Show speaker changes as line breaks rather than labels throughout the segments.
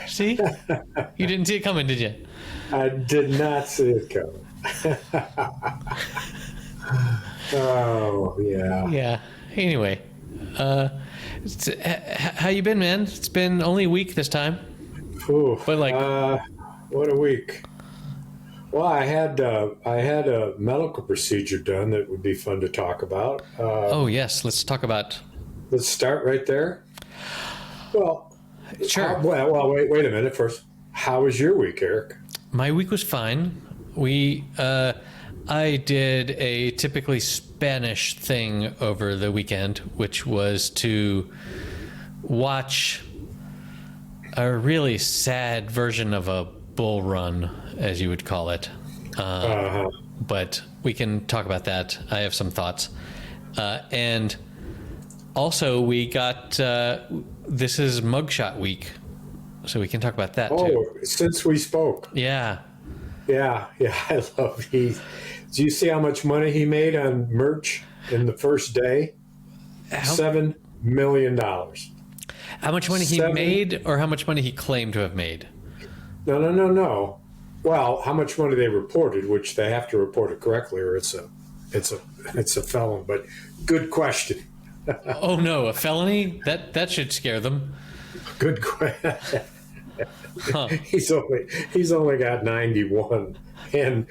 See? You didn't see it coming, did you?
I did not see it coming. Oh, yeah.
Yeah. Anyway, how you been, man? It's been only a week this time.
Ooh,
But like,
what a week. Well, I had a medical procedure done that would be fun to talk about.
oh yes, let's talk about.
Let's start right there. Well,
Sure.
Wait a minute first. How was your week, Erik?
My week was fine. I did a typically Spanish thing over the weekend, which was to watch a really sad version of a bull run, as you would call it. But we can talk about that. I have some thoughts. And also, we got this is Mugshot week, so we can talk about that too.
Oh, since we spoke.
Yeah.
Yeah, I love he. Do you see how much money he made on merch in the first day? $7 million.
How much money he made, or how much money he claimed to have made?
No. Well, how much money they reported, which they have to report it correctly, or it's a felon. But good question.
Oh no, a felony? That should scare them.
Good question.
Huh.
He's only got 91, and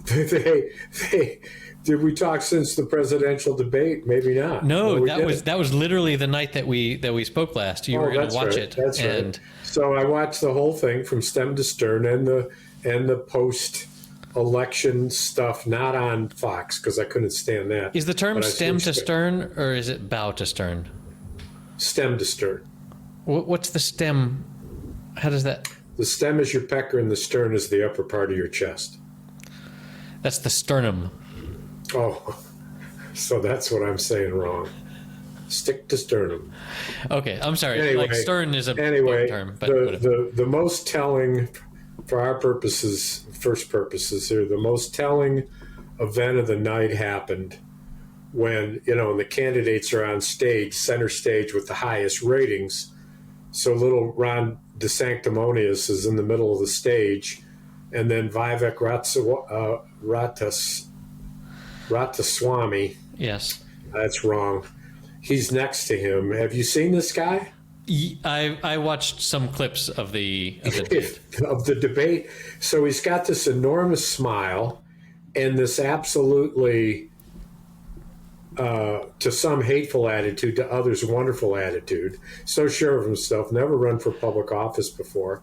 they did we talk since the presidential debate? Maybe not.
No, that was literally the night that we spoke last. You were going to watch it.
That's right. So I watched the whole thing from stem to stern, and the post election stuff, not on Fox because I couldn't stand that.
Is the term stem to stern, or is it bow to stern?
Stem to stern.
What's the stem? How does that?
The stem is your pecker, and the stern is the upper part of your chest.
That's the sternum.
Oh, so that's what I'm saying wrong. Stick to sternum.
Okay, I'm sorry.
Anyway,
like stern is a term, but
the most telling, for our purposes, first purposes here, the most telling event of the night happened when, and the candidates are on stage, center stage with the highest ratings. So little Ron DeSanctimonious is in the middle of the stage, and then Vivek Ramaswamy.
Yes.
That's wrong. He's next to him. Have you seen this guy?
I watched some clips of the debate.
Of the debate. So he's got this enormous smile and this absolutely, to some hateful attitude, to others wonderful attitude. So sure of himself, never run for public office before.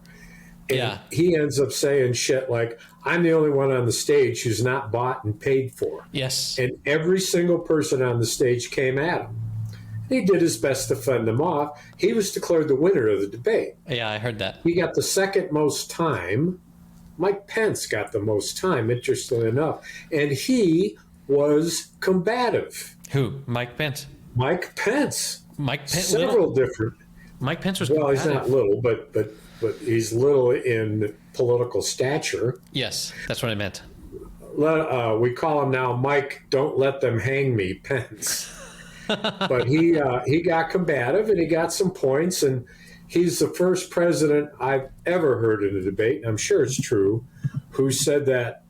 And he ends up saying shit like, I'm the only one on the stage who's not bought and paid for.
Yes.
And every single person on the stage came at him. He did his best to fend them off. He was declared the winner of the debate.
Yeah, I heard that.
He got the second most time. Mike Pence got the most time, interestingly enough. And he was combative.
Who? Mike Pence?
Mike Pence.
Mike Pence?
Several different.
Mike Pence was
Well,
combative.
he's not little, but he's little in political stature.
Yes, that's what I meant.
We call him now Mike, don't let them hang me, Pence. But he got combative and he got some points, and he's the first president I've ever heard in a debate, and I'm sure it's true, who said that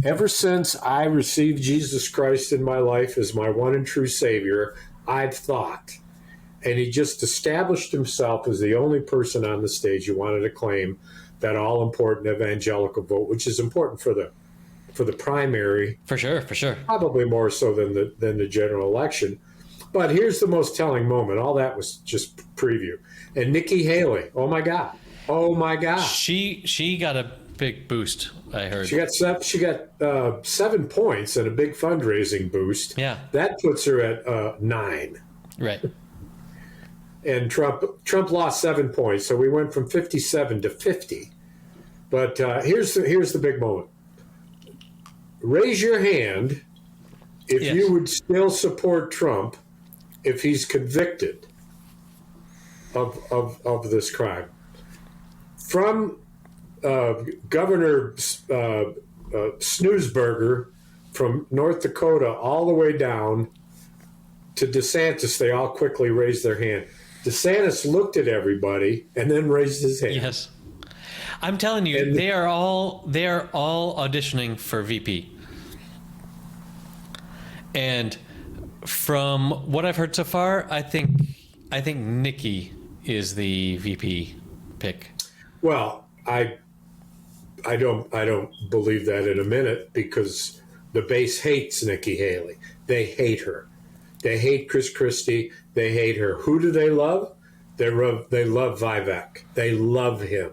ever since I received Jesus Christ in my life as my one and true Savior, I've thought. And he just established himself as the only person on the stage who wanted to claim that all-important evangelical vote, which is important for the primary.
For sure.
Probably more so than the general election. But here's the most telling moment. All that was just preview. And Nikki Haley, oh my God.
She got a big boost, I heard.
She got 7 points and a big fundraising boost.
Yeah.
That puts her at 9.
Right.
And Trump lost 7 points, so we went from 57 to 50. But here's the big moment. Raise your hand if you would still support Trump if he's convicted of this crime. From Governor Snoozberger from North Dakota all the way down to DeSantis, they all quickly raised their hand. DeSantis looked at everybody and then raised his hand.
Yes. I'm telling you,
And
they are all auditioning for VP. And from what I've heard so far, I think Nikki is the VP pick.
Well, I don't believe that in a minute, because the base hates Nikki Haley. They hate her. They hate Chris Christie. They hate her. Who do they love? They love Vivek. They love him.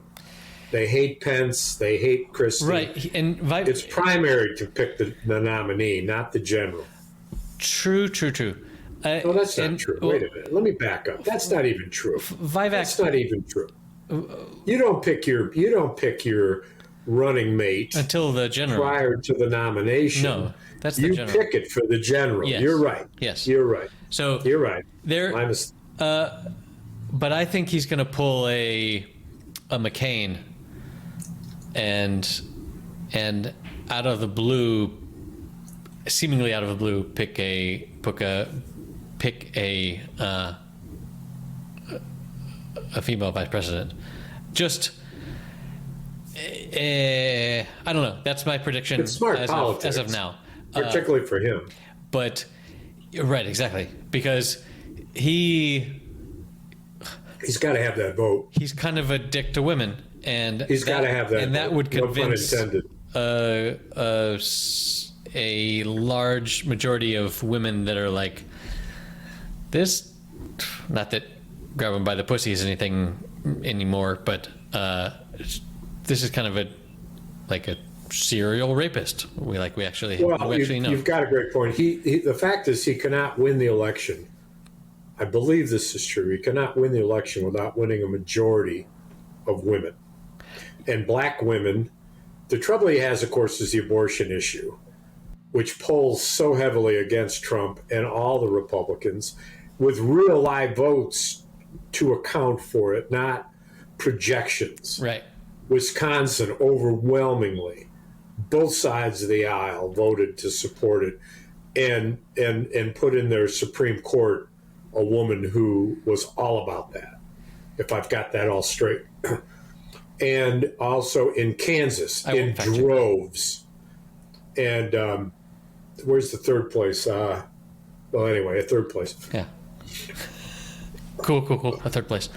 They hate Pence. They hate Christie.
Right. And
it's primary to pick the nominee, not the general.
True.
No, that's not true. Wait a minute. Let me back up. That's not even true. That's not even true. You don't pick your running mate
until the general
prior to the nomination.
No, that's the general.
You pick it for the general.
Yes.
You're right.
Yes,
you're right.
So
you're right.
But I think he's going to pull a McCain, and out of the blue, seemingly out of the blue, pick a female vice president. Just I don't know. That's my prediction.
It's smart politics
as of now,
particularly for him.
But right, exactly, because he's
got to have that vote.
He's kind of a dick to women, and
he's got to have that.
And that would convince a large majority of women that are like, this, not that grabbing by the pussy is anything anymore, but this is kind of a serial rapist. We actually know.
You've got a great point. The fact is, he cannot win the election. I believe this is true. He cannot win the election without winning a majority of women. And black women, the trouble he has, of course, is the abortion issue, which polls so heavily against Trump and all the Republicans, with real live votes to account for it, not projections.
Right.
Wisconsin, overwhelmingly, both sides of the aisle voted to support it, and put in their Supreme Court a woman who was all about that, if I've got that all straight. And also in Kansas, in droves. And where's the third place? Well, anyway, a third place.
Yeah. Cool. A third place.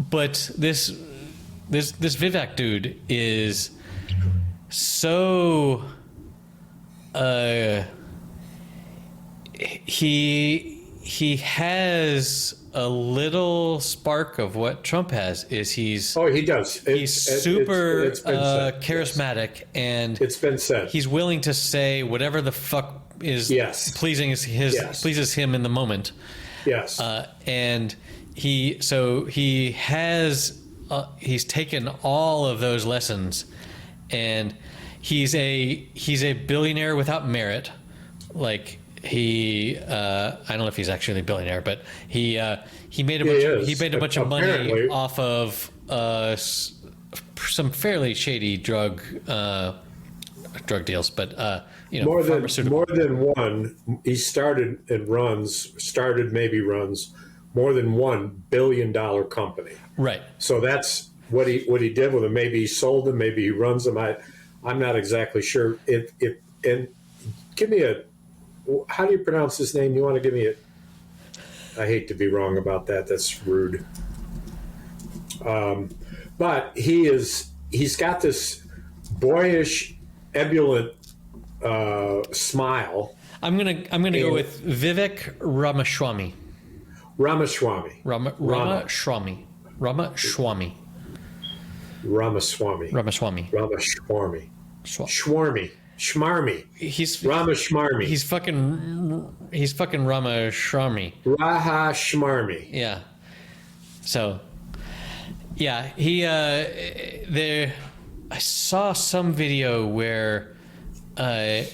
But this Vivek dude is so he has a little spark of what Trump has. He
does.
He's super charismatic, and
it's been said
he's willing to say whatever the fuck is pleases him in the moment.
Yes.
And he's taken all of those lessons, and he's a billionaire without merit. I don't know if he's actually a billionaire, but he made a bunch of money off of some fairly shady drug deals, but
more than one. He started runs more than $1 billion company.
Right.
So that's what he did with them. Maybe he sold them. Maybe he runs them. I'm not exactly sure. And give me how do you pronounce his name? You want to give me I hate to be wrong about that. That's rude. But he's got this boyish, ebullient smile.
I'm gonna go with Vivek Ramaswamy.
Ramaswamy. Schmarmy.
He's
Ramaswamy.
He's fucking Ramaswamy.
Raha Schmarmy.
Yeah. So, yeah, he there. I saw some video where, I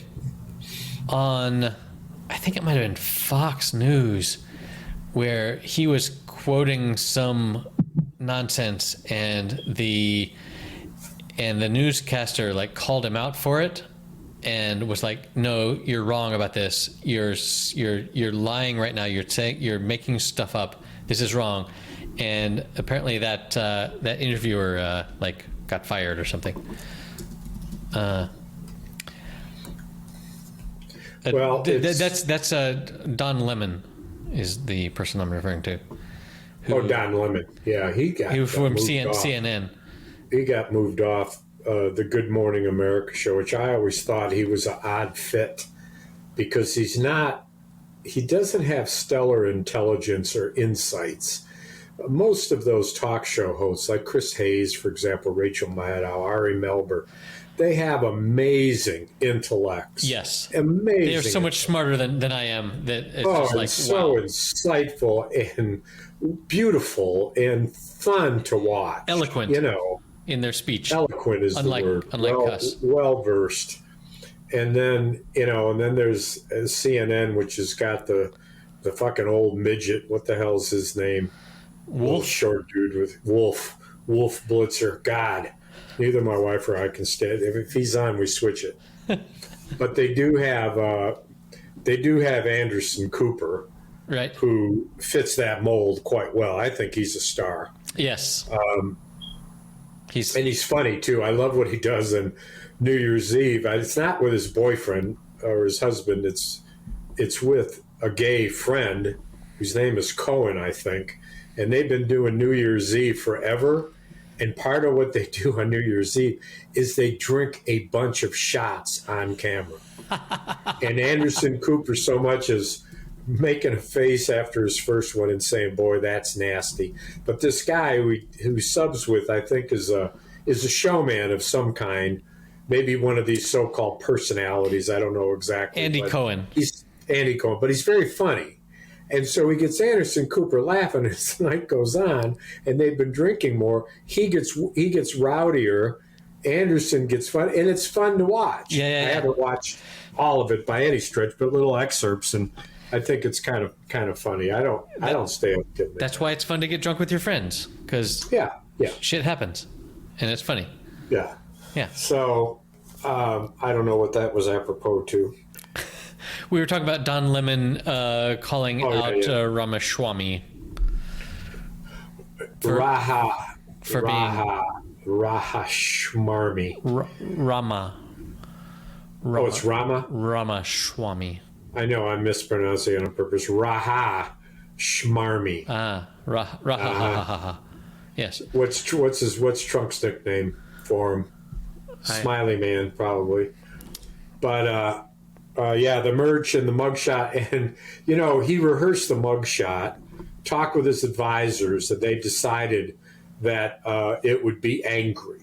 think it might have been Fox News, where he was quoting some nonsense, and the newscaster called him out for it, and was like, "No, you're wrong about this. You're lying right now. You're making stuff up. This is wrong." And apparently that interviewer like got fired or something.
Well,
that's Don Lemon is the person I'm referring to.
Don Lemon. Yeah, he was
from CNN.
He got moved off the Good Morning America show, which I always thought he was an odd fit because he doesn't have stellar intelligence or insights. Most of those talk show hosts, like Chris Hayes, for example, Rachel Maddow, Ari Melber, they have amazing intellects.
Yes.
Amazing.
They are so much smarter than I am that it's just like,
so
wow.
Insightful and beautiful and fun to watch.
Eloquent. In their speech.
Eloquent is the word.
Unlike us.
Well versed. And then, there's CNN, which has got the fucking old midget. What the hell's his name?
Wolf.
Short dude with Wolf Blitzer. God. Neither my wife or I can stand. If he's on, we switch it. But they do have Anderson Cooper,
right?
Who fits that mold quite well. I think he's a star.
Yes.
He's funny too. I love what he does on New Year's Eve. It's not with his boyfriend or his husband. It's with a gay friend whose name is Cohen, I think, and they've been doing New Year's Eve forever. And part of what they do on New Year's Eve is they drink a bunch of shots on camera. And Anderson Cooper so much as making a face after his first one and saying, "Boy, that's nasty." But this guy who subs with, I think, is a showman of some kind, maybe one of these so-called personalities. I don't know exactly.
Andy Cohen.
He's Andy Cohen, but he's very funny. And so he gets Anderson Cooper laughing as the night goes on, and they've been drinking more. He gets rowdier. Anderson gets fun, and it's fun to watch.
Yeah.
I haven't watched all of it by any stretch, but little excerpts, and I think it's kind of funny. I don't stay up to it.
That's why it's fun to get drunk with your friends, because shit happens, and it's funny.
Yeah. So I don't know what that was apropos to.
We were talking about Don Lemon calling out Ramaswamy
for
Shmarmy. Rama.
Oh, it's Rama?
Ramaswamy.
I know, I'm mispronouncing it on purpose. Shmarmy.
Yes.
What's Trump's nickname for him? Smiley Man, probably. But the merch and the mugshot, and he rehearsed the mugshot, talked with his advisors, and they decided that it would be angry,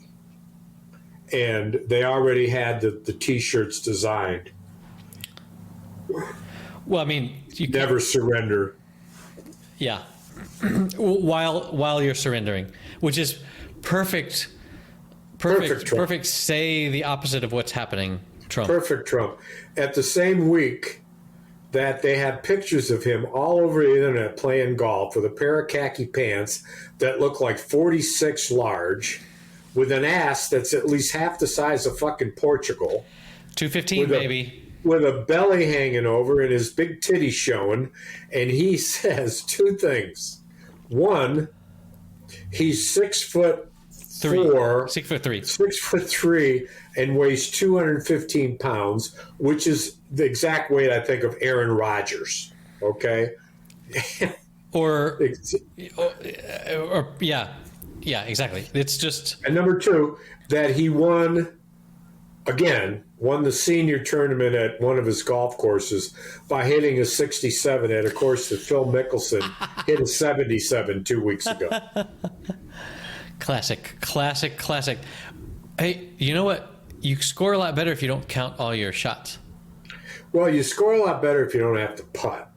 and they already had the T-shirts designed.
Well, I mean, you
never surrender.
Yeah, while you're surrendering, which is perfect. Say the opposite of what's happening. Trump.
Perfect Trump. At the same week that they have pictures of him all over the internet playing golf with a pair of khaki pants that look like 46 large, with an ass that's at least half the size of fucking Portugal.
215, baby.
With a belly hanging over and his big titty showing. And he says two things. One, he's 6'4", 6'3", and weighs 215 pounds, which is the exact weight, I think, of Aaron Rodgers. Okay.
Yeah, exactly. It's just.
And number two, that he won the senior tournament at one of his golf courses by hitting a 67 at a course that Phil Mickelson hit a 77 2 weeks ago.
Classic. Hey, you know what? You score a lot better if you don't count all your shots.
Well, you score a lot better if you don't have to putt.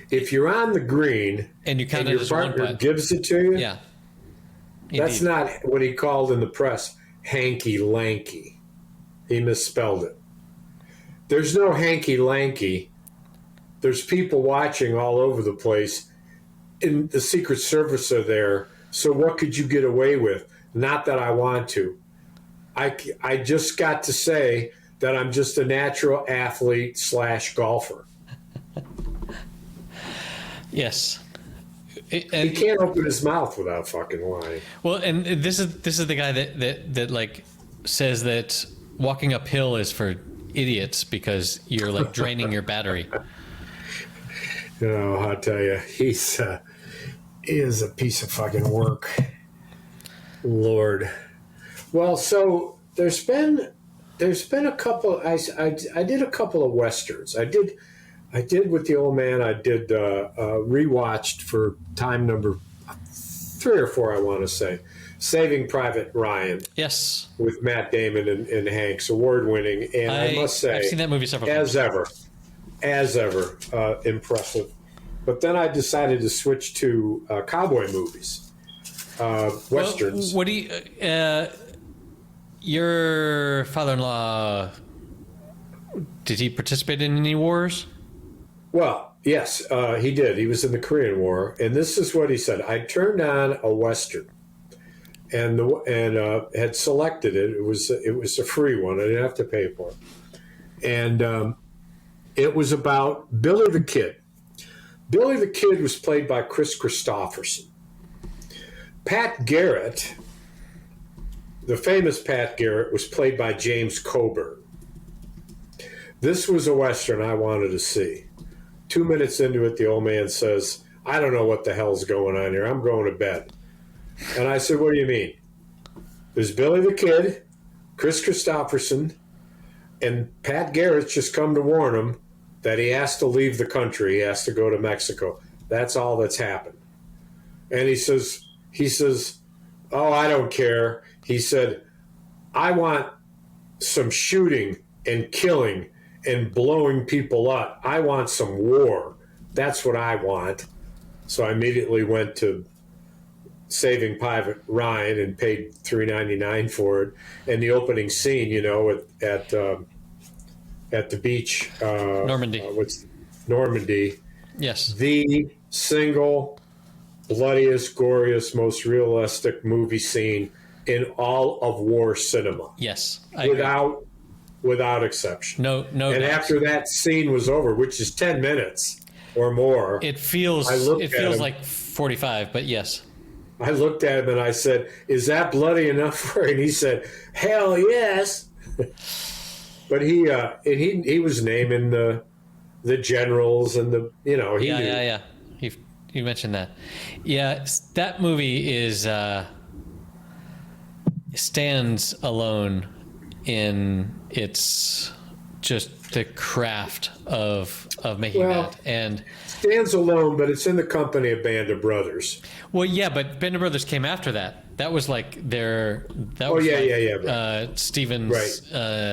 If you're on the green
and you count
and
it
your
as one
partner
putt,
gives it to you,
yeah,
that's not what he called in the press hanky-lanky. He misspelled it. There's no hanky-lanky. There's people watching all over the place, and the Secret Service are there. So what could you get away with? Not that I want to. I just got to say that I'm just a natural athlete / golfer.
Yes.
He can't open his mouth without fucking lying.
Well, and this is the guy that like says that walking uphill is for idiots because you're like draining your battery.
You know, I'll tell you, he is a piece of fucking work. Lord. Well, so there's been a couple. I did a couple of westerns. I did with the old man. I did rewatched for time number 3 or 4. I want to say, Saving Private Ryan.
Yes,
with Matt Damon and Hanks, award winning, and I must say,
I've seen that movie several times.
As ever, impressive. But then I decided to switch to cowboy movies, westerns.
Well, what do you? Your father-in-law, did he participate in any wars?
Well, yes, he did. He was in the Korean War, and this is what he said. I turned on a western, and had selected it. It was a free one. I didn't have to pay for it, and it was about Billy the Kid. Billy the Kid was played by Chris Christopherson. Pat Garrett, the famous Pat Garrett, was played by James Coburn. This was a western I wanted to see. 2 minutes into it, the old man says, I don't know what the hell's going on here. I'm going to bed. And I said, what do you mean? There's Billy the Kid, Chris Christopherson, and Pat Garrett's just come to warn him that he has to leave the country. He has to go to Mexico. That's all that's happened. And he says, oh, I don't care. He said, I want some shooting and killing and blowing people up. I want some war. That's what I want. So I immediately went to Saving Private Ryan and paid $3.99 for it. And the opening scene, you know, at the beach,
Normandy.
Normandy?
Yes.
The single bloodiest, goriest, most realistic movie scene in all of war cinema.
Yes.
Without exception.
No.
And after that scene was over, which is 10 minutes or more,
it feels like 45, but yes.
I looked at him and I said, "Is that bloody enough for it?" And he said, "Hell yes." But he was naming the generals and the he knew.
Yeah. You mentioned that. Yeah, that movie stands alone in its just the craft of making that, and
stands alone, but it's in the company of Band of Brothers.
Well, yeah, but Band of Brothers came after that. That was like their. That
was
right. Stephen's.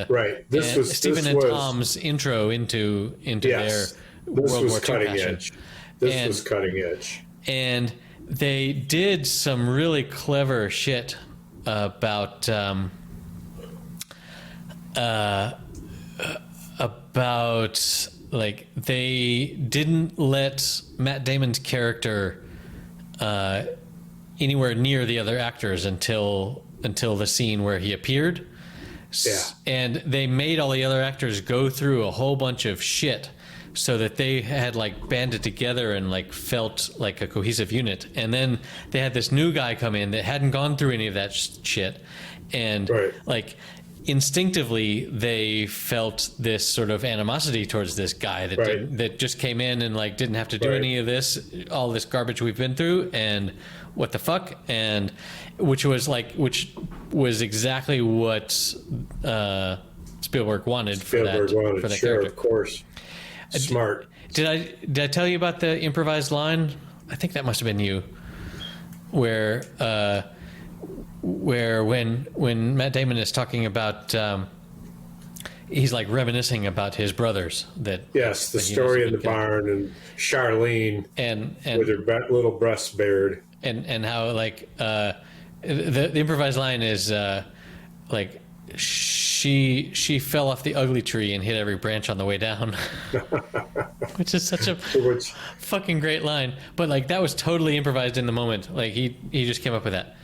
Right. This was
Stephen and Tom's intro into their World War II
cutting
passion.
edge. This was cutting edge.
And they did some really clever shit about like they didn't let Matt Damon's character anywhere near the other actors until the scene where he appeared.
Yeah.
And they made all the other actors go through a whole bunch of shit so that they had like banded together and like felt like a cohesive unit. And then they had this new guy come in that hadn't gone through any of that shit. And like instinctively they felt this sort of animosity towards this guy that just came in and like didn't have to do any of this, all this garbage we've been through, and what the fuck, and which was exactly what Spielberg wanted for that
sure,
character.
Of course. Smart.
Did I tell you about the improvised line? I think that must have been you, where when Matt Damon is talking about he's like reminiscing about his brothers the
story in the barn and Charlene
and
with her little breasts bared
and how like the improvised line is like she fell off the ugly tree and hit every branch on the way down. Which is such a fucking great line, but like that was totally improvised in the moment. Like he just came up with that.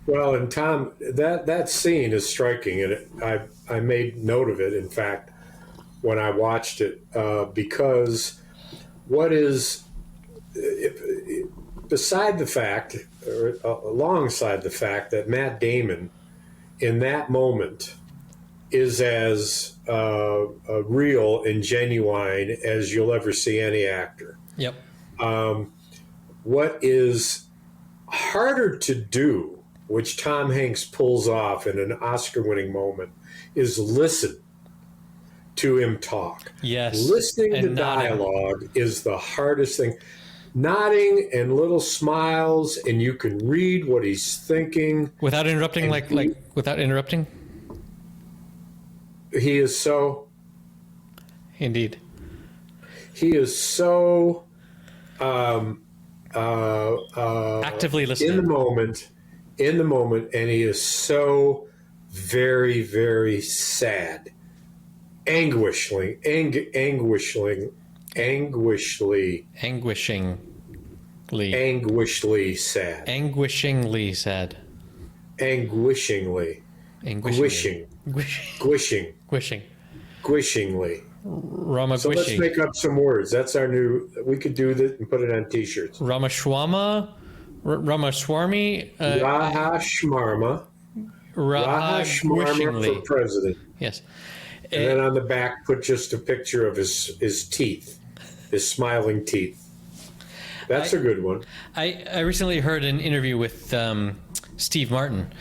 Well, and Tom, that scene is striking, and I made note of it. In fact, when I watched it, because what is beside the fact, or alongside the fact that Matt Damon, in that moment, is as real and genuine as you'll ever see any actor.
Yep.
What is harder to do, which Tom Hanks pulls off in an Oscar-winning moment, is listen to him talk.
Yes.
Listening
And
to dialogue is the hardest thing. Nodding and little smiles, and you can read what he's thinking.
Without interrupting, like without interrupting?
He is so...
Indeed.
He is so...
Actively listening.
in the moment, and he is so very, very sad, anguishingly sad,
Anguishingly sad.
Gwishingly.
Rama
So let's make up some words. That's our new. We could do that and put it on T-shirts.
Ramaswamy,
Raha Shmarma for president.
Yes.
And then on the back, put just a picture of his teeth, his smiling teeth. That's a good one.
I recently heard an interview with Steve Martin,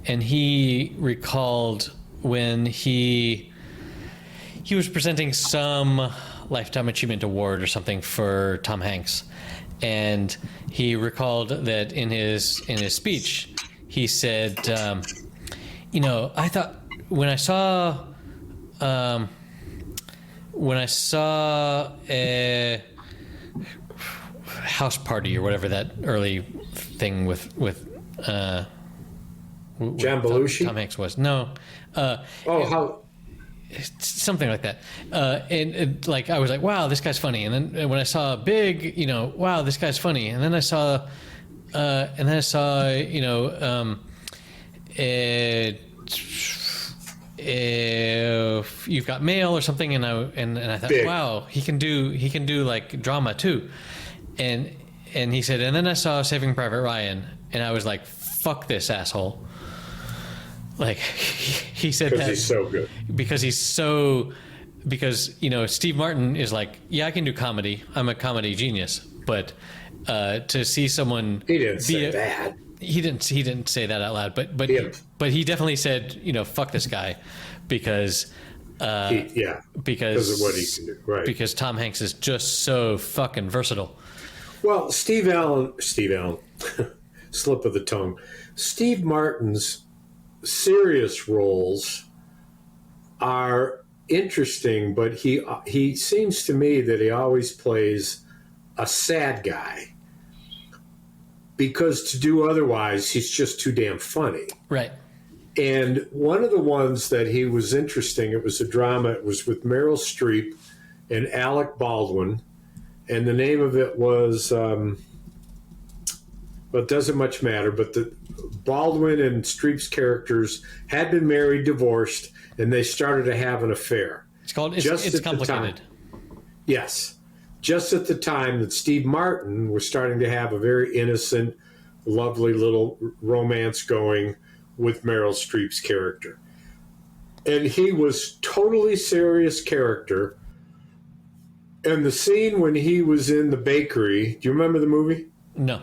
and he recalled when he was presenting some Lifetime Achievement Award or something for Tom Hanks, and he recalled that in his speech he said, I thought when I saw a House Party or whatever that early thing with
John Belushi?
Tom Hanks was something like that, and like I was like, wow, this guy's funny. And then when I saw Big, wow, this guy's funny. And then I saw You've Got Mail or something, and I thought, Big. Wow, he can do like drama too. And he said, and then I saw Saving Private Ryan, and I was like, fuck this asshole. Like he said that
he's so good.
Because Steve Martin is like, yeah, I can do comedy. I'm a comedy genius. But to see someone,
he didn't say that.
He didn't say that out loud. But he definitely said, fuck this guy, because because
of what he can do, right?
Because Tom Hanks is just so fucking versatile.
Well, Steve Allen, slip of the tongue. Steve Martin's serious roles are interesting, but he seems to me that he always plays a sad guy, because to do otherwise, he's just too damn funny.
Right.
And one of the ones that he was interesting, it was a drama, it was with Meryl Streep and Alec Baldwin, and the name of it was, well, it doesn't much matter, but the Baldwin and Streep's characters had been married, divorced, and they started to have an affair.
It's complicated.
Yes. Just at the time that Steve Martin was starting to have a very innocent, lovely little romance going with Meryl Streep's character. And he was totally serious character. And the scene when he was in the bakery, do you remember the movie?
No.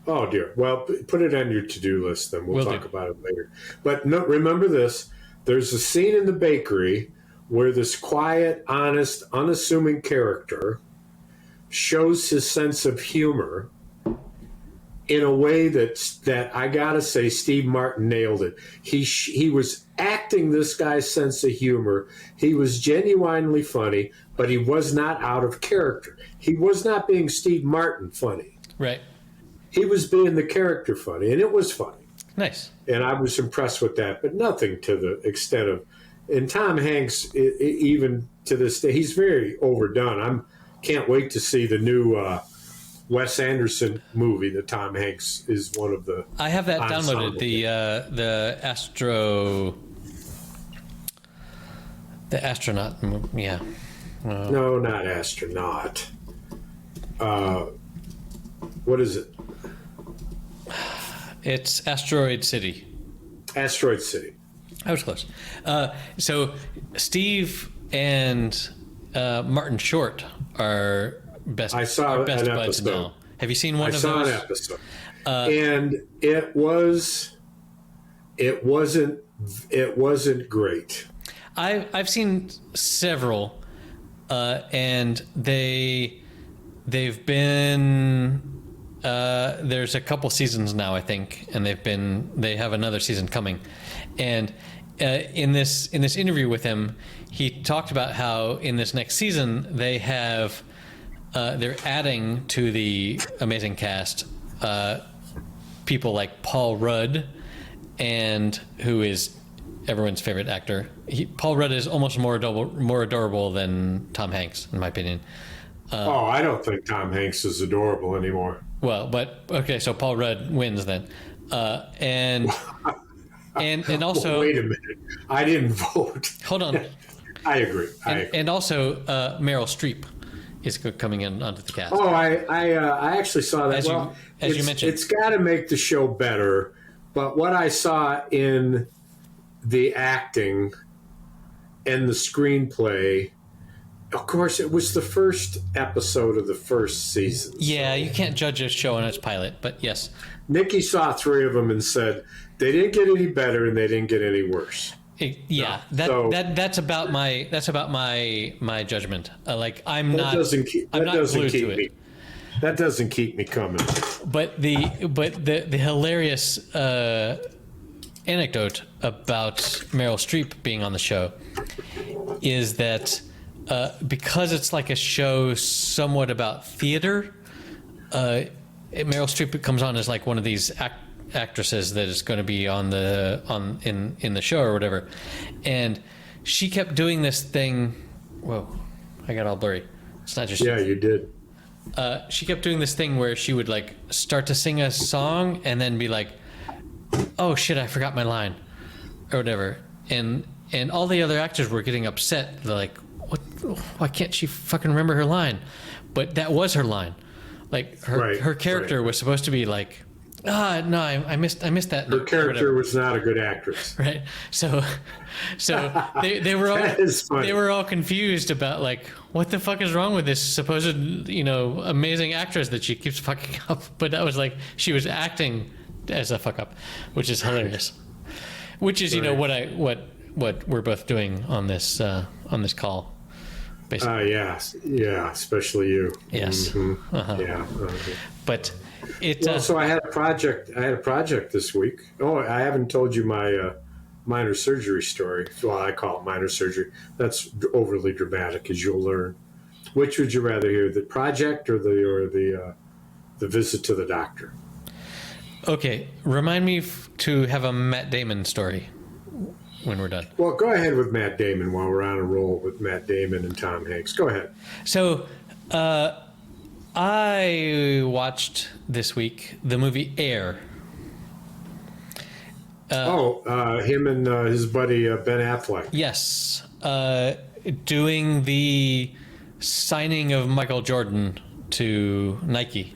Oh, dear. Well, put it on your to-do list, then we'll talk about it later. But no, remember this. There's a scene in the bakery where this quiet, honest, unassuming character shows his sense of humor in a way that I gotta say, Steve Martin nailed it. He was acting this guy's sense of humor. He was genuinely funny, but he was not out of character. He was not being Steve Martin funny.
Right.
He was being the character funny, and it was funny.
Nice.
And I was impressed with that, but nothing to the extent of... And Tom Hanks, even to this day, he's very overdone. Can't wait to see the new Wes Anderson movie that Tom Hanks is one of the.
I have that
ensemble.
downloaded. The astronaut. Yeah.
No, not astronaut. What is it?
It's Asteroid City.
Asteroid City.
I was close. So Steve and Martin Short are best.
I saw
are best
an
buds
episode.
now. Have you seen one
I
of
saw
those?
an episode, and it wasn't great.
I've seen several, and they've been. There's a couple seasons now, I think, and they have another season coming, and in this interview with him, he talked about how in this next season they're adding to the amazing cast people like Paul Rudd, and who is everyone's favorite actor. Paul Rudd is almost more adorable than Tom Hanks, in my opinion.
I don't think Tom Hanks is adorable anymore.
Well, but okay, so Paul Rudd wins then, and also
Wait a minute, I didn't vote.
Hold on,
I agree.
and also Meryl Streep is coming in onto the cast.
Oh, I actually saw that.
As you mentioned,
it's got to make the show better. But what I saw in the acting and the screenplay. Of course, it was the first episode of the first season.
Yeah, you can't judge a show on its pilot, but yes.
Nikki saw 3 of them and said they didn't get any better and they didn't get any worse.
That's about my judgment. I'm not glued to it.
That doesn't keep me coming.
But the hilarious anecdote about Meryl Streep being on the show is that. Because it's like a show somewhat about theater, Meryl Streep comes on as like one of these actresses that is going to be in the show or whatever, and she kept doing this thing. Whoa, I got all blurry. It's not just
yeah, you did.
She kept doing this thing where she would like start to sing a song and then be like, "Oh shit, I forgot my line," or whatever, and all the other actors were getting upset. They're like, why can't she fucking remember her line? But that was her line. Like her character was supposed to be like, no, I missed that.
Her character was not a good actress.
Right. So they were all confused about like, what the fuck is wrong with this supposed, amazing actress that she keeps fucking up. But that was like, she was acting as a fuck up, which is hilarious. Which is, what we're both doing on this call.
Yeah, especially you.
Yes.
Mm-hmm.
Uh-huh.
Yeah.
But it.
So I had a project. This week. Oh, I haven't told you my minor surgery story. Well, I call it minor surgery. That's overly dramatic, as you'll learn. Which would you rather hear, the project or the visit to the doctor?
Okay, remind me to have a Matt Damon story when we're done.
Well, go ahead with Matt Damon while we're on a roll with Matt Damon and Tom Hanks. Go ahead.
So, I watched this week the movie Air.
Him and his buddy Ben Affleck.
Yes, doing the signing of Michael Jordan to Nike,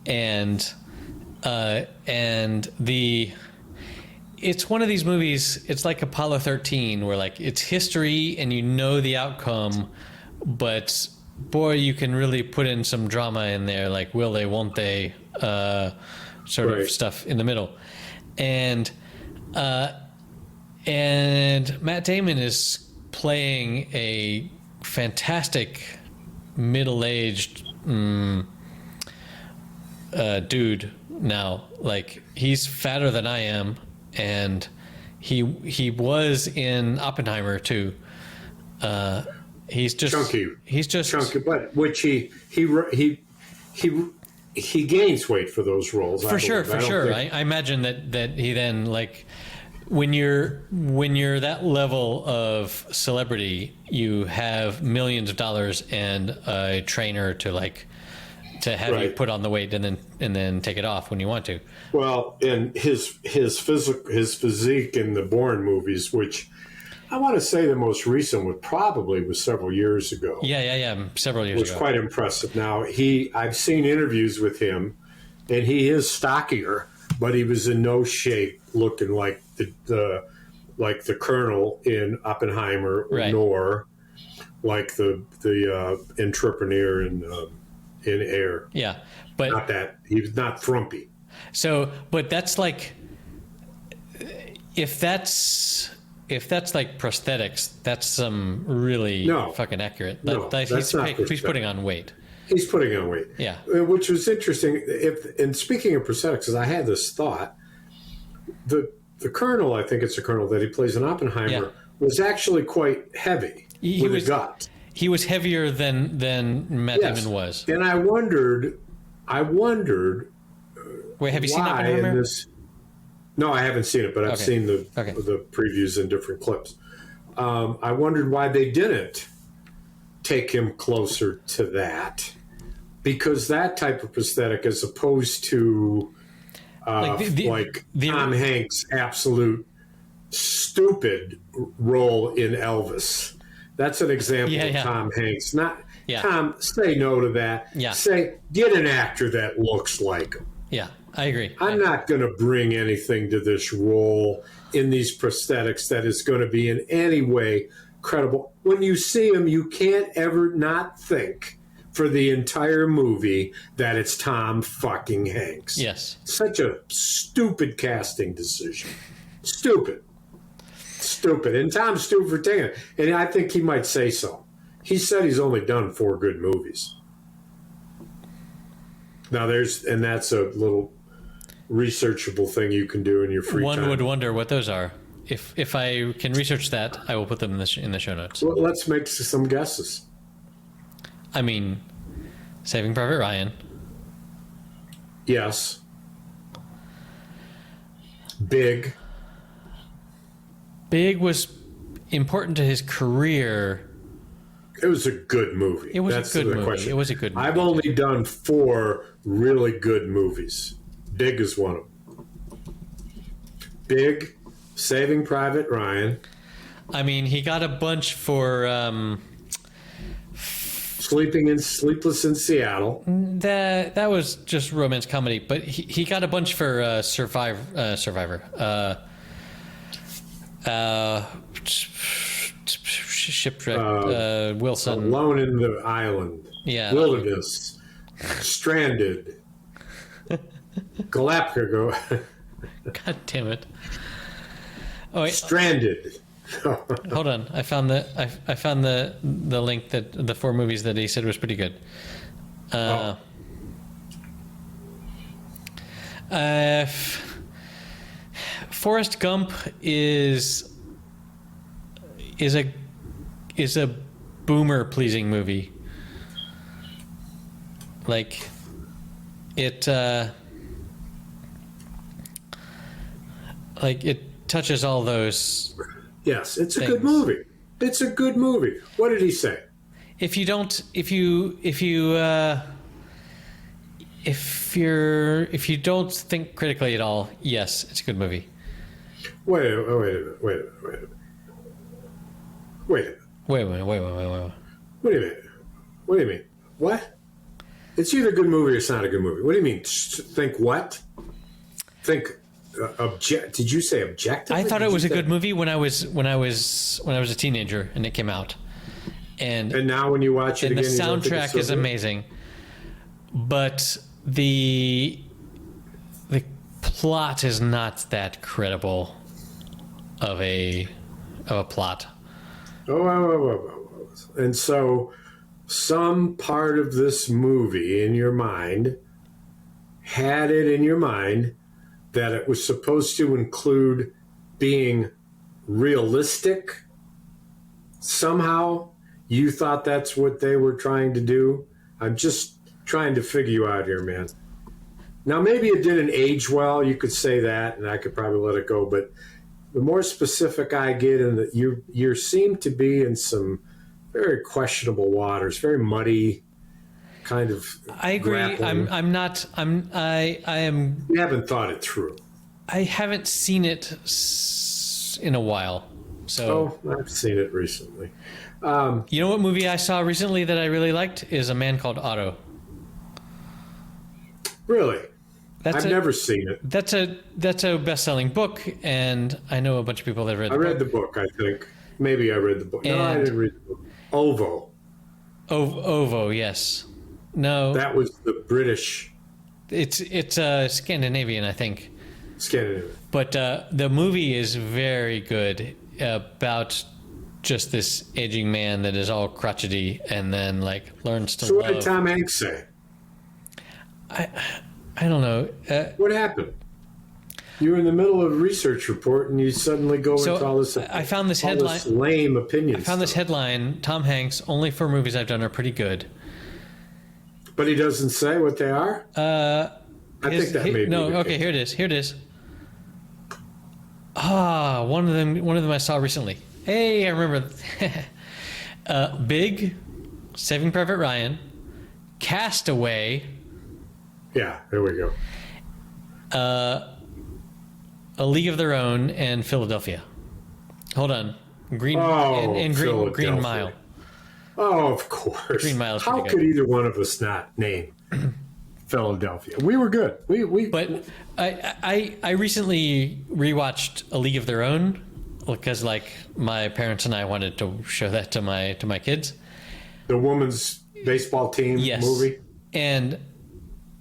and it's one of these movies. It's like Apollo 13, where like it's history and you know the outcome, but boy, you can really put in some drama in there, like will they, won't they, sort of stuff in the middle, and Matt Damon is playing a fantastic middle-aged dude now. Like, he's fatter than I am, and he was in Oppenheimer too. He's just
chunky.
He's just
chunky, but which he gains weight for those roles.
For sure. I imagine that he then, like, when you're that level of celebrity, you have millions of dollars and a trainer to like to have you put on the weight and then take it off when you want to.
Well, and his physique in the Bourne movies, which I want to say the most recent was several years ago.
Yeah, several years ago.
Was quite impressive. Now I've seen interviews with him, and he is stockier, but he was in no shape, looking like the Colonel in Oppenheimer, nor like the entrepreneur in Air.
Yeah, but
not that he was not frumpy.
So, but that's like, if that's like prosthetics, that's some really fucking accurate. He's putting on weight.
He's putting on weight.
Yeah,
which was interesting. And speaking of prosthetics, I had this thought: the Colonel, I think it's the Colonel that he plays in Oppenheimer, was actually quite heavy with a gut.
He was heavier than Matt Damon was.
And I wondered.
Wait, have you seen Oppenheimer?
No, I haven't seen it, but I've seen the previews and different clips. I wondered why they didn't take him closer to that, because that type of prosthetic, as opposed to Tom Hanks' absolute stupid role in Elvis. That's an example of Tom Hanks. Tom, say no to that.
Yeah.
Say, get an actor that looks like him.
Yeah, I agree.
I'm not going to bring anything to this role in these prosthetics that is going to be in any way credible. When you see him, you can't ever not think for the entire movie that it's Tom fucking Hanks.
Yes.
Such a stupid casting decision. Stupid. And Tom's stupid for taking it. And I think he might say so. He said he's only done 4 good movies. Now that's a little researchable thing you can do in your free time.
One would wonder what those are. If I can research that, I will put them in the show notes.
Well, let's make some guesses.
I mean, Saving Private Ryan.
Yes. Big was important to his career. It was a good movie.
It was a good movie.
I've only done 4 really good movies. Big is one of them. Big, Saving Private Ryan.
I mean, he got a bunch for
Sleepless in Seattle.
That was just romance comedy, but he got a bunch for Survivor. Shipwrecked, Wilson.
Alone in the Island.
Yeah.
Wilderness. Stranded. Galapagos.
God damn it. Oh, wait.
Stranded.
Hold on. I found the link that the 4 movies that he said was pretty good. Forrest Gump is a boomer pleasing movie. Like it touches all those.
Yes, it's
things.
A good movie. It's a good movie. What did he say?
If you don't think critically at all, yes, it's a good movie.
Wait a minute.
Wait a minute.
What do you mean? What? It's either a good movie or it's not a good movie. What do you mean? Think what? Think did you say objective?
I thought it was a good movie when I was a teenager and it came out. And
now when you watch it again,
the soundtrack is amazing. But the plot is not that credible of a plot.
Oh. And so some part of this movie in your mind had it in your mind that it was supposed to include being realistic. Somehow you thought that's what they were trying to do. I'm just trying to figure you out here, man. Now, maybe it didn't age well. You could say that, and I could probably let it go. But the more specific I get, and that you seem to be in some very questionable waters, very muddy. kind of.
I agree.
grappling.
I am.
You haven't thought it through.
I haven't seen it in a while. So
I've seen it recently.
you know what movie I saw recently that I really liked is A Man Called Otto.
Really?
I've
never seen it.
That's a best-selling book, and I know a bunch of people that have read.
I read the book. I think maybe I read the book. No, I didn't read the book.
Ovo, yes. No,
That was the British
it's Scandinavian, I think.
Scandinavian.
But the movie is very good about just this aging man that is all crotchety and then like learns to
So
love.
what did Tom Hanks say?
I don't know.
What happened? You were in the middle of a research report and you suddenly go
So
into all this.
I found this
all
headline.
This lame opinion.
I found this headline: Tom Hanks only 4 movies I've done are pretty good.
But he doesn't say what they are. I think that may be.
No,
the
okay.
case.
Here it is. One of them I saw recently. Hey, I remember. Big, Saving Private Ryan, Castaway.
Yeah, there we go.
A League of Their Own, and Philadelphia. Hold on, Green Green Mile.
Oh, of course.
Green Mile is
How
pretty
could
good.
either one of us not name Philadelphia? We were good.
But I recently rewatched A League of Their Own because like my parents and I wanted to show that to my kids.
The women's baseball team movie.
And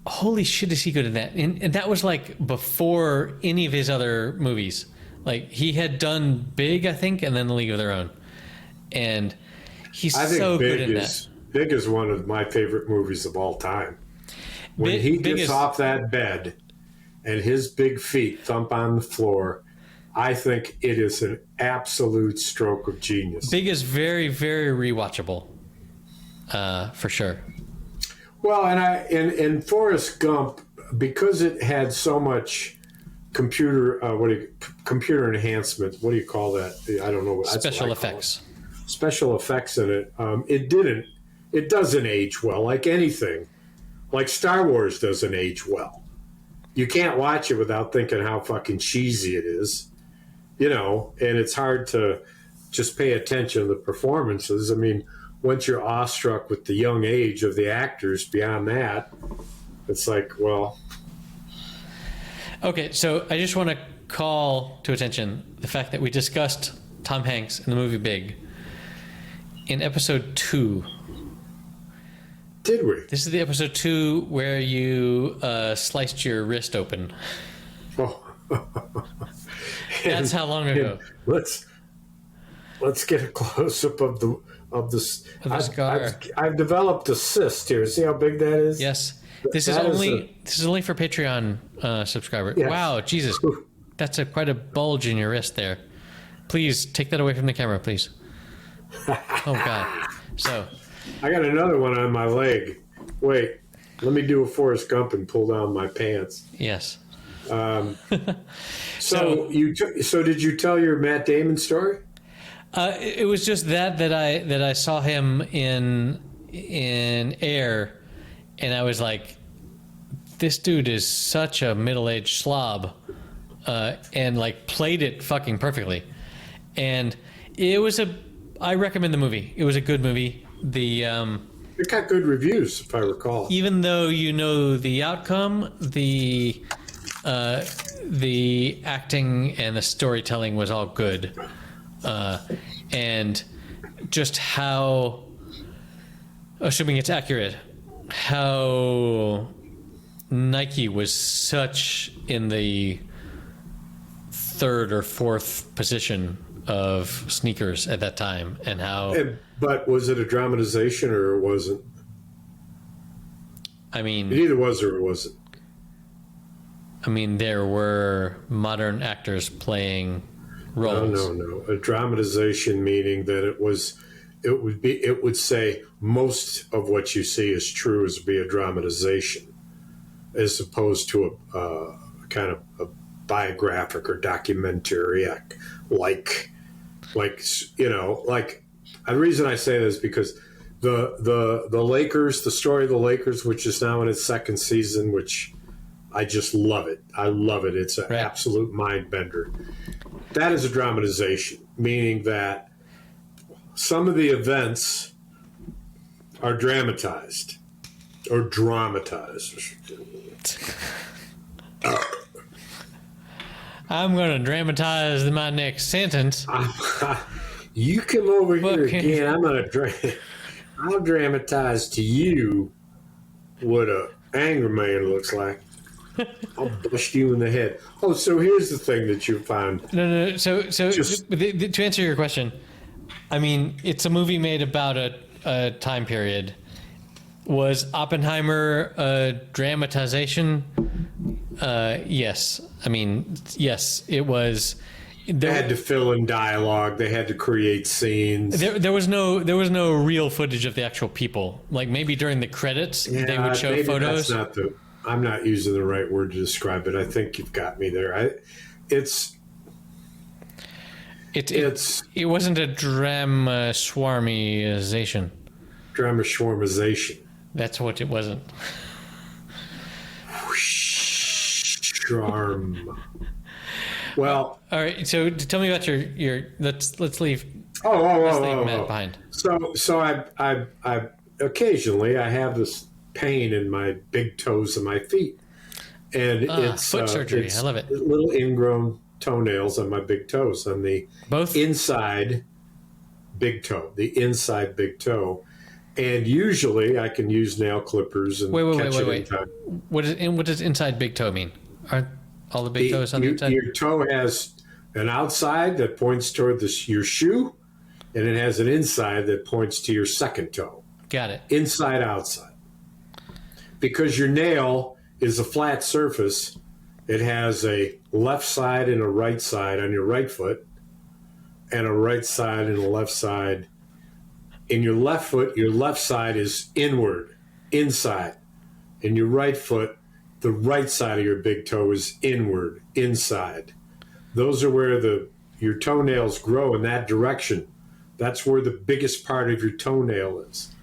holy shit, is he good in that? And that was like before any of his other movies. Like he had done Big, I think, and then The League of Their Own. And he's so good in that.
Big is one of my favorite movies of all time. When he gets off that bed and his big feet thump on the floor, I think it is an absolute stroke of genius.
Big is very, very rewatchable, for sure.
Well, and in Forrest Gump, because it had so much computer enhancement. What do you call that? I don't know. What
Special effects.
Special effects in it. It doesn't age well, like anything. Like Star Wars doesn't age well. You can't watch it without thinking how fucking cheesy it is, and it's hard to just pay attention to the performances. I mean, once you're awestruck with the young age of the actors, beyond that, it's like, well.
Okay, so I just want to call to attention the fact that we discussed Tom Hanks in the movie Big in episode 2.
Did we?
This is the episode 2 where you sliced your wrist open.
Oh.
That's how long ago.
Let's get a close up of the
scar.
I've developed a cyst here. See how big that is?
Yes. This is only for Patreon subscribers.
Yes.
Wow, Jesus. That's quite a bulge in your wrist there. Please take that away from the camera, please. Oh God. So
I got another one on my leg. Wait, let me do a Forrest Gump and pull down my pants.
Yes.
So did you tell your Matt Damon story?
It was just that I saw him in Air, and I was like, this dude is such a middle-aged slob, and like played it fucking perfectly. And I recommend the movie. It was a good movie.
It got good reviews, if I recall.
Even though you know the outcome, the acting and the storytelling was all good. And just how, assuming it's accurate, how Nike was such in the 3rd or 4th position of sneakers at that time, and how.
But was it a dramatization or it wasn't?
I mean,
it either was or it wasn't.
I mean, there were modern actors playing roles.
No. A dramatization meaning that it would say most of what you see is true as be a dramatization, as opposed to a kind of a biographic or documentary, like the reason I say this is because the Lakers, the story of the Lakers, which is now in its second season, which I just love it. I love it. It's an absolute mind bender. That is a dramatization, meaning that some of the events are dramatized or dramatized.
I'm going to dramatize my next sentence.
You come over here again. I'll dramatize to you what a angry man looks like. I'll bust you in the head. Oh, so here's the thing that you find.
No. So to answer your question, I mean, it's a movie made about a time period. Was Oppenheimer a dramatization? Yes. I mean, yes, it was.
They had to fill in dialogue. They had to create scenes.
There was no real footage of the actual people. Like maybe during the credits, they would show photos.
I'm not using the right word to describe it. I think you've got me there. It
wasn't a drama schwarmization.
Drama schwarmization.
That's what it wasn't.
Charm. Well,
all right. So tell me about your. Let's leave.
Matt
behind.
So I occasionally I have this pain in my big toes of my feet, and it's
foot surgery. I love it.
Little ingrown toenails on my big toes, on the
both
inside big toe, and usually I can use nail clippers and catch it in time.
What does inside big toe mean? Aren't all the big toes on the inside?
Your toe has an outside that points toward your shoe, and it has an inside that points to your second toe.
Got it.
Inside, outside. Because your nail is a flat surface, it has a left side and a right side on your right foot, and a right side and a left side. In your left foot, your left side is inward, inside. In your right foot, the right side of your big toe is inward, inside. Those are where your toenails grow in that direction. That's where the biggest part of your toenail is.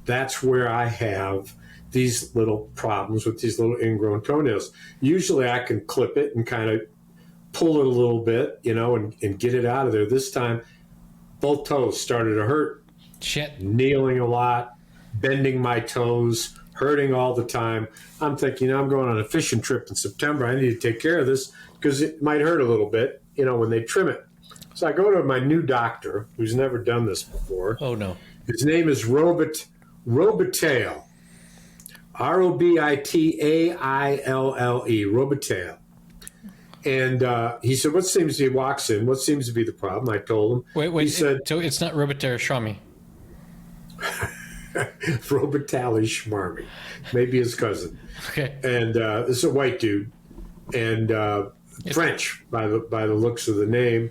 That's where I have these little problems with these little ingrown toenails. Usually I can clip it and kind of pull it a little bit, and get it out of there. This time, both toes started to hurt.
Shit.
Kneeling a lot, bending my toes, hurting all the time. I'm thinking, I'm going on a fishing trip in September. I need to take care of this because it might hurt a little bit, when they trim it. So I go to my new doctor, who's never done this before.
Oh, no.
His name is Robitaille. Robitaille. Robitaille. And he said, he walks in, what seems to be the problem? I told him.
Wait. He said, so it's not Robitaille Schwami.
Robitaille Schmarmy. Maybe his cousin.
Okay.
And this is a white dude. And French, by the looks of the name.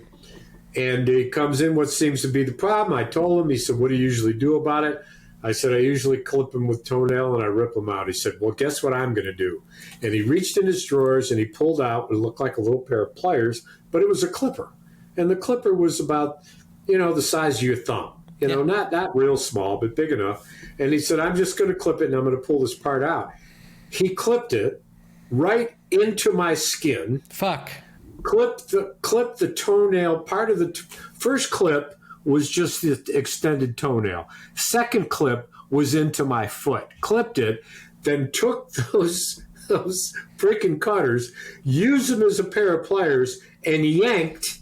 And he comes in, what seems to be the problem? I told him. He said, what do you usually do about it? I said, I usually clip them with toenail and I rip them out. He said, well, guess what I'm going to do? And he reached in his drawers and he pulled out what looked like a little pair of pliers, but it was a clipper. And the clipper was about, the size of your thumb. Not real small, but big enough. And he said, I'm just going to clip it and I'm going to pull this part out. He clipped it right into my skin.
Fuck.
Clipped the toenail. Part of the first clip was just the extended toenail. Second clip was into my foot. Clipped it, then took those freaking cutters, used them as a pair of pliers, and yanked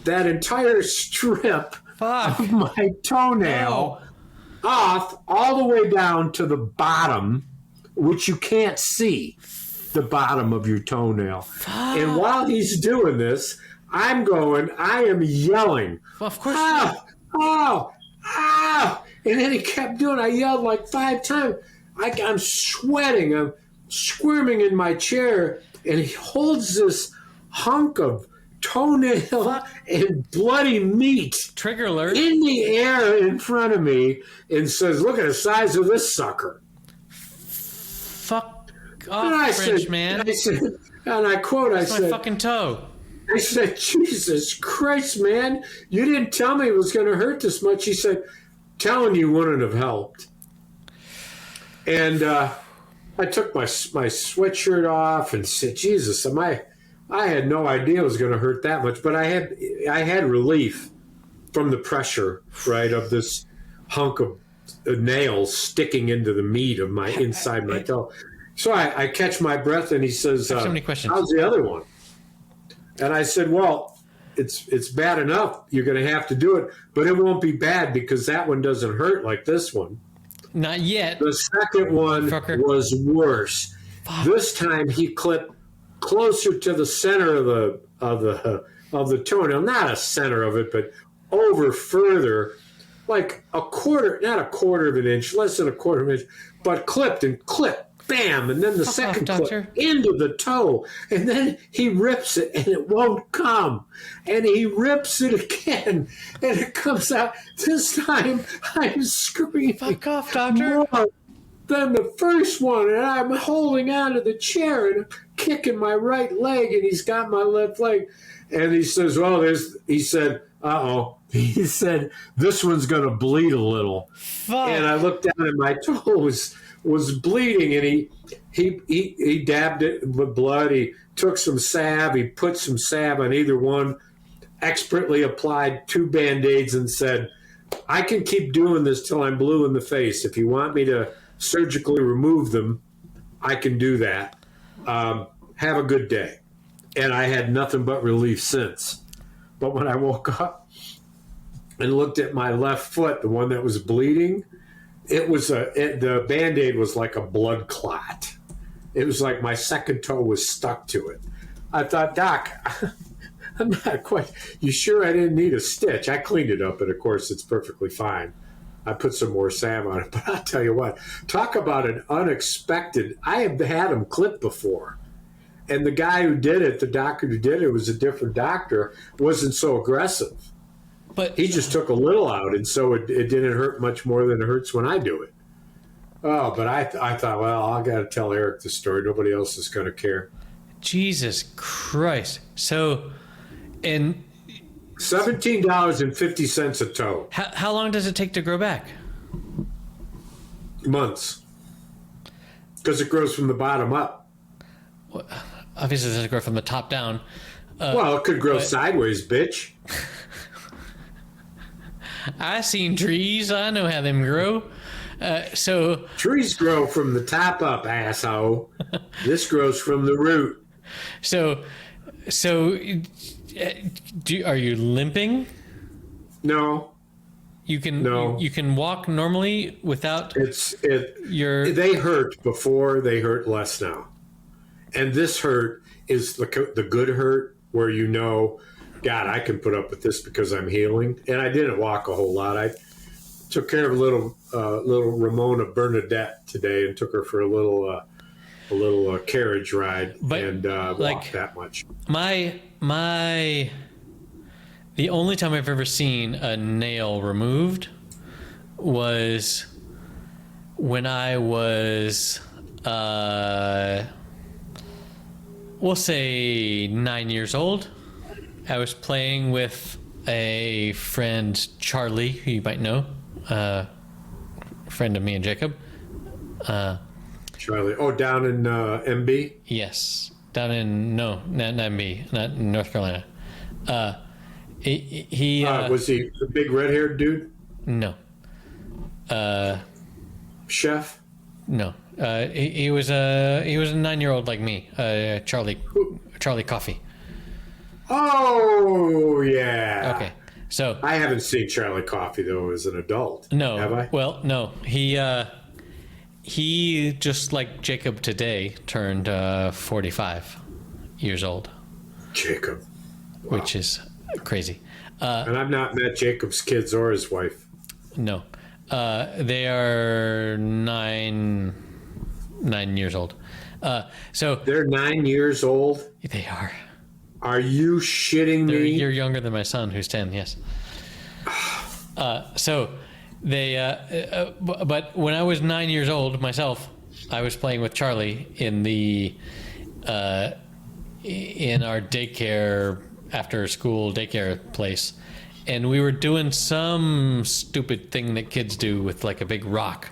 that entire strip of my toenail off all the way down to the bottom, which you can't see the bottom of your toenail. Fuck. And while he's doing this, I am yelling.
Well, of course.
Oh. And then he kept doing it. I yelled like 5 times. I'm sweating. I'm squirming in my chair. And he holds this hunk of toenail and bloody meat.
Trigger alert.
In the air in front of me and says, look at the size of this sucker.
Fuck off, French man.
And I quote, I said,
my fucking toe.
I said, Jesus Christ, man, you didn't tell me it was going to hurt this much. He said, telling you wouldn't have helped. And I took my sweatshirt off and said, Jesus, I had no idea it was going to hurt that much, but I had relief from the pressure, right, of this hunk of nails sticking into the meat of my inside my toe. So I catch my breath, and he says,
I have so many questions.
How's the other one? And I said, well, it's bad enough. You're going to have to do it, but it won't be bad because that one doesn't hurt like this one.
Not yet.
The second one was worse. Fuck. This time he clipped closer to the center of the toenail, not a center of it, but over further, like not a quarter of an inch, less than a quarter of an inch, but clipped, bam, and then the second clip into the toe, and then he rips it, and it won't come, and he rips it again, and it comes out. This time, I'm screaming.
Fuck off, doctor.
More than the first one, and I'm holding onto the chair, and I'm kicking my right leg, and he's got my left leg, and he says, well, he said, uh-oh. He said, this one's going to bleed a little.
Fuck.
And I looked down, and my toe was bleeding, and he dabbed it with blood. He took some salve. He put some salve on either one, expertly applied 2 Band-Aids, and said, I can keep doing this till I'm blue in the face. If you want me to surgically remove them, I can do that. Have a good day. And I had nothing but relief since. But when I woke up and looked at my left foot, the one that was bleeding, the Band-Aid was like a blood clot. It was like my second toe was stuck to it. I thought, Doc, I'm not quite, you sure I didn't need a stitch? I cleaned it up, and of course it's perfectly fine. I put some more salve on it, but I'll tell you what, talk about an unexpected, I have had them clipped before. And the guy who did it, the doctor who did it, was a different doctor, wasn't so aggressive. But he just took a little out, and so it didn't hurt much more than it hurts when I do it. Oh, but I thought, well, I got to tell Erik the story. Nobody else is going to care.
Jesus Christ! So, and
$17.50 a toe.
How long does it take to grow back?
Months, because it grows from the bottom up.
Well, obviously, it doesn't grow from the top down.
Well, it could grow sideways, bitch.
I seen trees. I know how them grow. So
trees grow from the top up, asshole. This grows from the root.
So, are you limping?
No.
You can
no.
You can walk normally without.
They hurt before. They hurt less now, and this hurt is the good hurt where you know, God, I can put up with this because I'm healing. And I didn't walk a whole lot. I took care of little Ramona Bernadette today and took her for a little carriage ride, and walked that much.
The only time I've ever seen a nail removed was when I was, we'll say 9 years old. I was playing with a friend, Charlie, who you might know, friend of me and Jacob.
Charlie, down in MB?
Yes, down in not MB, not in North Carolina. He
was he the big red-haired dude?
No.
Chef?
No. He was a 9-year-old like me. Charlie Coffee.
Oh yeah.
Okay. So
I haven't seen Charlie Coffee though as an adult.
No.
Have I?
Well, no. He just like Jacob today turned 45 years old.
Jacob. Wow.
Which is crazy.
And I've not met Jacob's kids or his wife.
No. They are 9 years old. So
they're 9 years old?
They are.
Are you shitting me?
You're younger than my son, who's 10, yes. So they, but when I was 9 years old myself, I was playing with Charlie in our daycare, after school daycare place. and we were doing some stupid thing that kids do with like a big rock,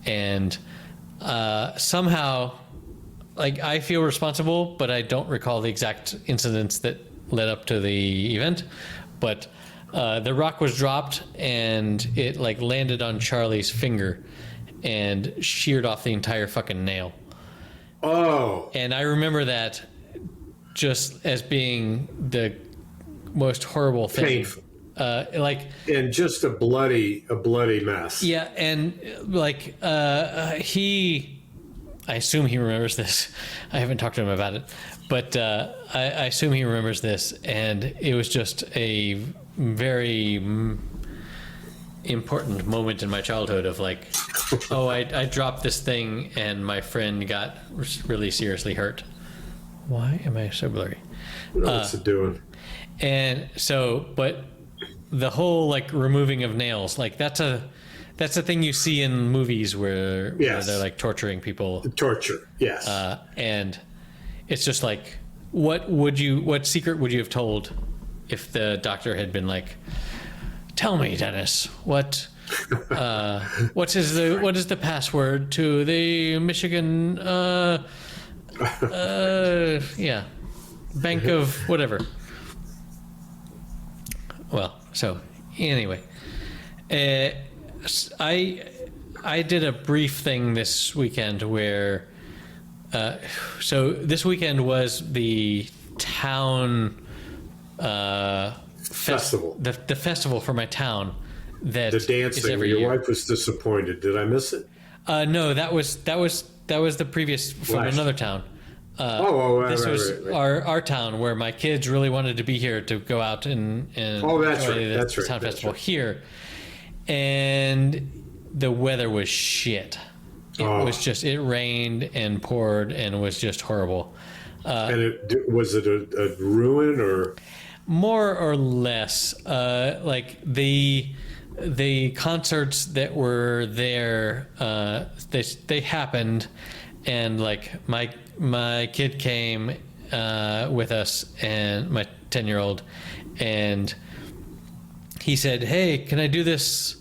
and somehow, like, I feel responsible, but I don't recall the exact incidents that led up to the event. But the rock was dropped, and it like landed on Charlie's finger and sheared off the entire fucking nail.
Oh.
And I remember that just as being the most horrible thing.
Painful.
And
just a bloody mess.
Yeah, and like I assume he remembers this. I haven't talked to him about it, but I assume he remembers this, and it was just a very important moment in my childhood of like, oh, I dropped this thing and my friend got really seriously hurt. Why am I so blurry?
What's it doing?
And so, but the whole like removing of nails, like that's a thing you see in movies where they're like torturing people.
Torture, yes.
And it's just like, what secret would you have told if the doctor had been like, tell me, Dennis, what is the password to the Michigan bank of whatever. Well, so anyway, I did a brief thing this weekend where so this weekend was the town
festival.
The festival for my town. That
the dance thing. Your wife was disappointed. Did I miss it?
No, that was the previous from another town. This was
right.
Our town where my kids really wanted to be here to go out and enjoy the town festival here, and the weather was shit. It rained and poured and was just horrible.
And was it a ruin or
more or less? Like the concerts that were there, they happened, and like my kid came with us, and my 10-year-old, and he said, "Hey, can I do this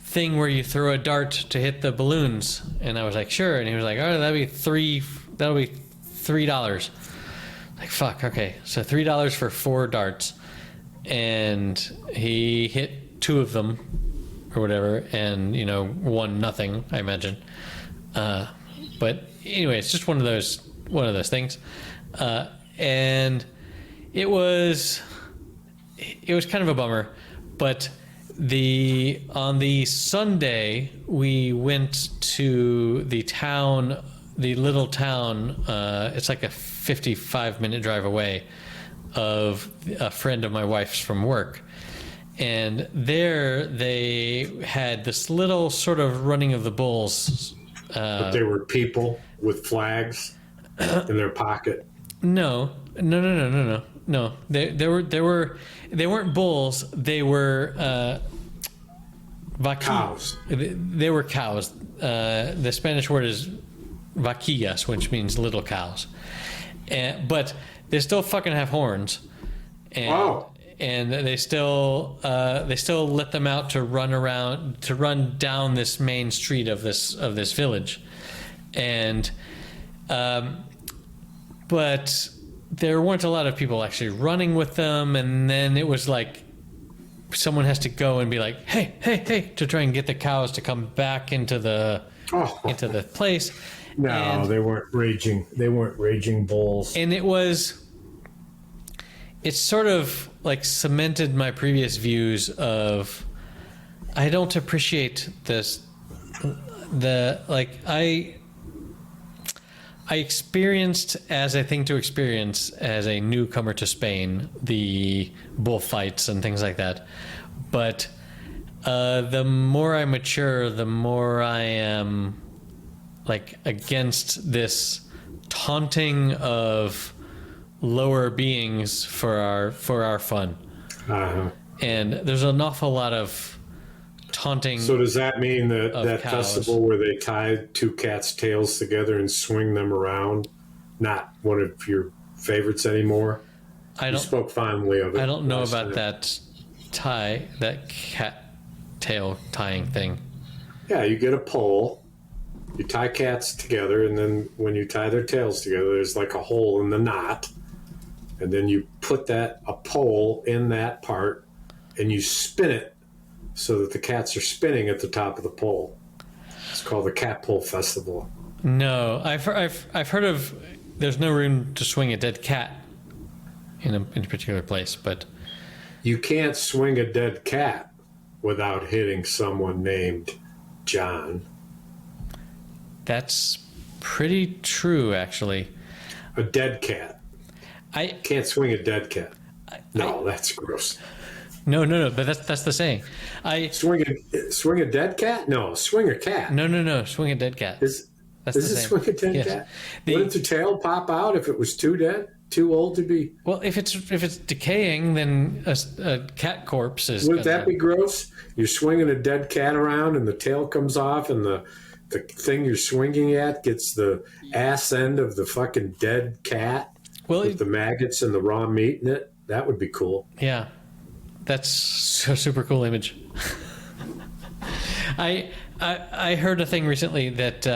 thing where you throw a dart to hit the balloons?" And I was like, "Sure." And he was like, "Oh, that'll be $3." Like, fuck, okay, so $3 for 4 darts, and he hit 2 of them or whatever, and won nothing, I imagine. But anyway, it's just one of those things, and it was kind of a bummer. But on the Sunday we went to the little town. It's like a 55-minute drive away of a friend of my wife's from work. And there they had this little sort of running of the bulls.
But they were people with flags in their pocket.
No. They weren't bulls. They were
cows.
They were cows. The Spanish word is vaquillas, which means little cows. But they still fucking have horns. And they still let them out to run down this main street of this village, and but there weren't a lot of people actually running with them. And then it was like someone has to go and be like, hey, to try and get the cows to come back into the place.
No, they weren't raging. They weren't raging bulls.
And it's sort of like cemented my previous views of, I don't appreciate this. I experienced, as a thing to experience as a newcomer to Spain, the bullfights and things like that. But the more I mature, the more I am like against this taunting of lower beings for our fun.
Uh-huh.
And there's an awful lot of taunting.
So does that mean that
cows.
festival where they tie 2 cats' tails together and swing them around, not one of your favorites anymore? You spoke fondly of it.
I don't know about that tie that cat tail tying thing?
Yeah, you get a pole. You tie cats together, and then when you tie their tails together, there's like a hole in the knot. And then you put a pole in that part, and you spin it so that the cats are spinning at the top of the pole. It's called the Cat Pole Festival.
No, I've heard of. There's no room to swing a dead cat in a particular place, but
You can't swing a dead cat without hitting someone named John.
that's pretty true, actually.
A dead cat.
I
Can't swing a dead cat. No, that's gross.
No, but that's the saying.
Swing a dead cat? No, swing a cat.
No. Swing a dead cat.
Is
That's
it
the same.
swing a dead cat? Wouldn't the tail pop out if it was too dead? Too old to be?
Well, if it's decaying, then a cat corpse is.
Wouldn't that be gross? You're swinging a dead cat around and the tail comes off and the thing you're swinging at gets the ass end of the fucking dead cat with the maggots and the raw meat in it? That would be cool.
Yeah. That's a super cool image. I heard a thing recently that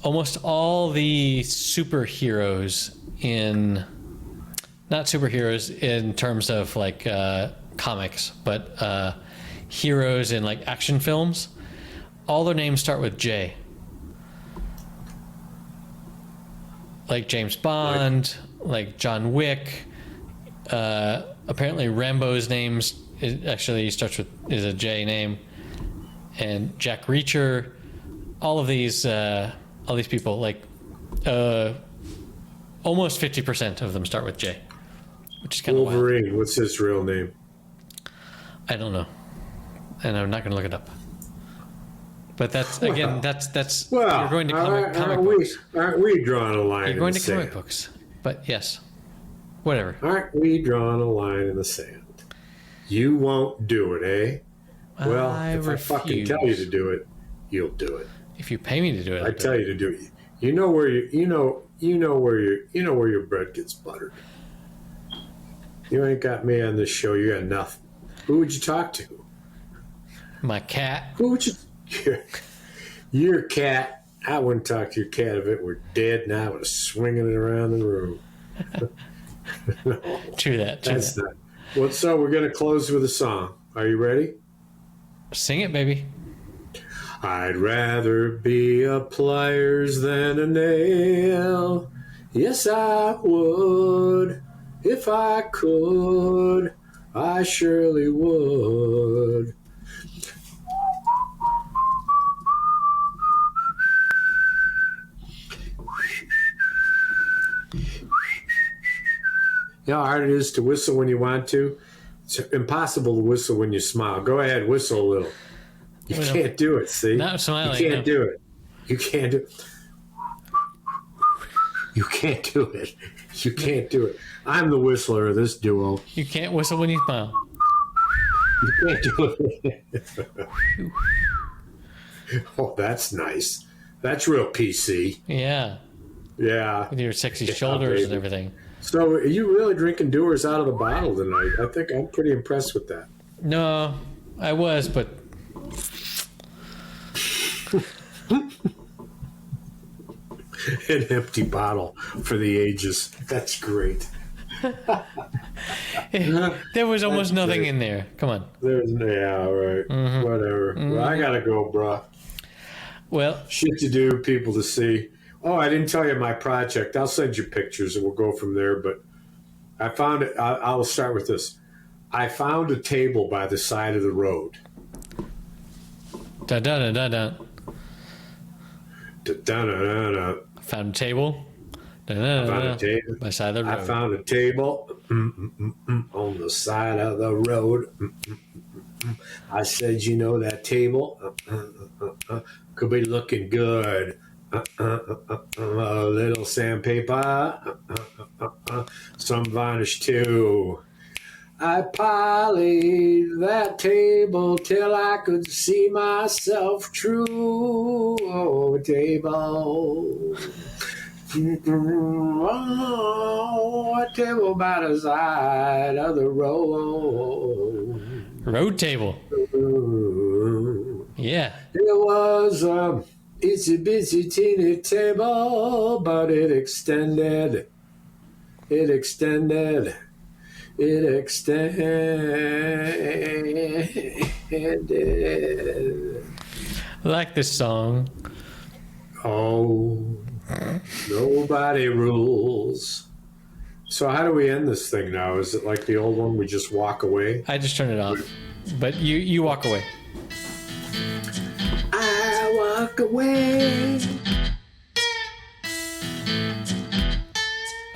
almost all the superheroes not superheroes in terms of like comics, but heroes in like action films, all their names start with J. Like James Bond, like John Wick. Apparently Rambo's names actually is a J name, and Jack Reacher. All these people, like almost 50% of them start with J, which is kind of
Wolverine.
wild.
What's his real name?
I don't know, and I'm not going to look it up. But that's you're going to comic books.
Aren't we drawing a line?
You're going
in
to
the
comic
sand?
books, but yes, whatever.
Aren't we drawing a line in the sand? You won't do it, eh? Well, if I fucking tell you to do it, you'll do it.
If you pay me to do it,
I tell you to do it. You know where your bread gets buttered. You ain't got me on this show. You got nothing. Who would you talk to?
My cat.
Who would you? Your cat. I wouldn't talk to your cat if it were dead, and I would have swinging it around the room. No,
True that.
that's not. Well, so we're going to close with a song. Are you ready?
Sing it, baby.
I'd rather be a pliers than a nail. Yes, I would. If I could, I surely would. You know how hard it is to whistle when you want to? It's impossible to whistle when you smile. Go ahead, whistle a little. You can't do it, see?
Not smiling.
You can't do it. You can't do it. You can't do it. You can't do it. I'm the whistler of this duo.
You can't whistle when you smile.
You can't do it. Oh, that's nice. That's real PC.
Yeah.
Yeah.
With your sexy shoulders
baby.
and everything.
So are you really drinking Doers out of the bottle tonight? I think I'm pretty impressed with that.
No, I was, but
An empty bottle for the ages. That's great.
there was almost nothing in there. Come on.
There's all right.
Mm-hmm.
Whatever. Well, I gotta go, bruh.
Well,
Shit to do, people to see. Oh, I didn't tell you my project. I'll send you pictures and we'll go from there. But I found it. I'll start with this. I found a table by the side of the road.
da da da da da.
Da-da-da-da-da.
Found a table. Da, da,
I
da,
found
da,
a table.
by side of the
I
road.
found a table on the side of the road. I said, you know that table could be looking good. A little sandpaper, some varnish too. I polished that table till I could see myself true. Oh, table, Oh, a table by the side of the road.
Road table. Yeah.
It was a itsy bitsy teeny table, but it extended. It extended. It extended.
I like this song.
Oh, nobody rules. So how do we end this thing now? Is it like the old one? We just walk away?
I just turned it off. But you walk away.
I walk away.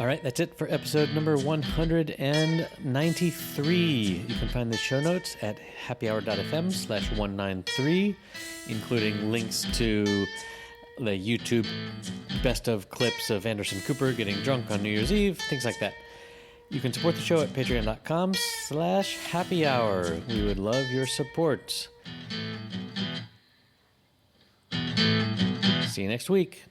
All right, that's it for episode number 193. You can find the show notes at happyhour.fm/193, including links to the YouTube best of clips of Anderson Cooper getting drunk on New Year's Eve, things like that. You can support the show at patreon.com/happyhour. We would love your support. See you next week.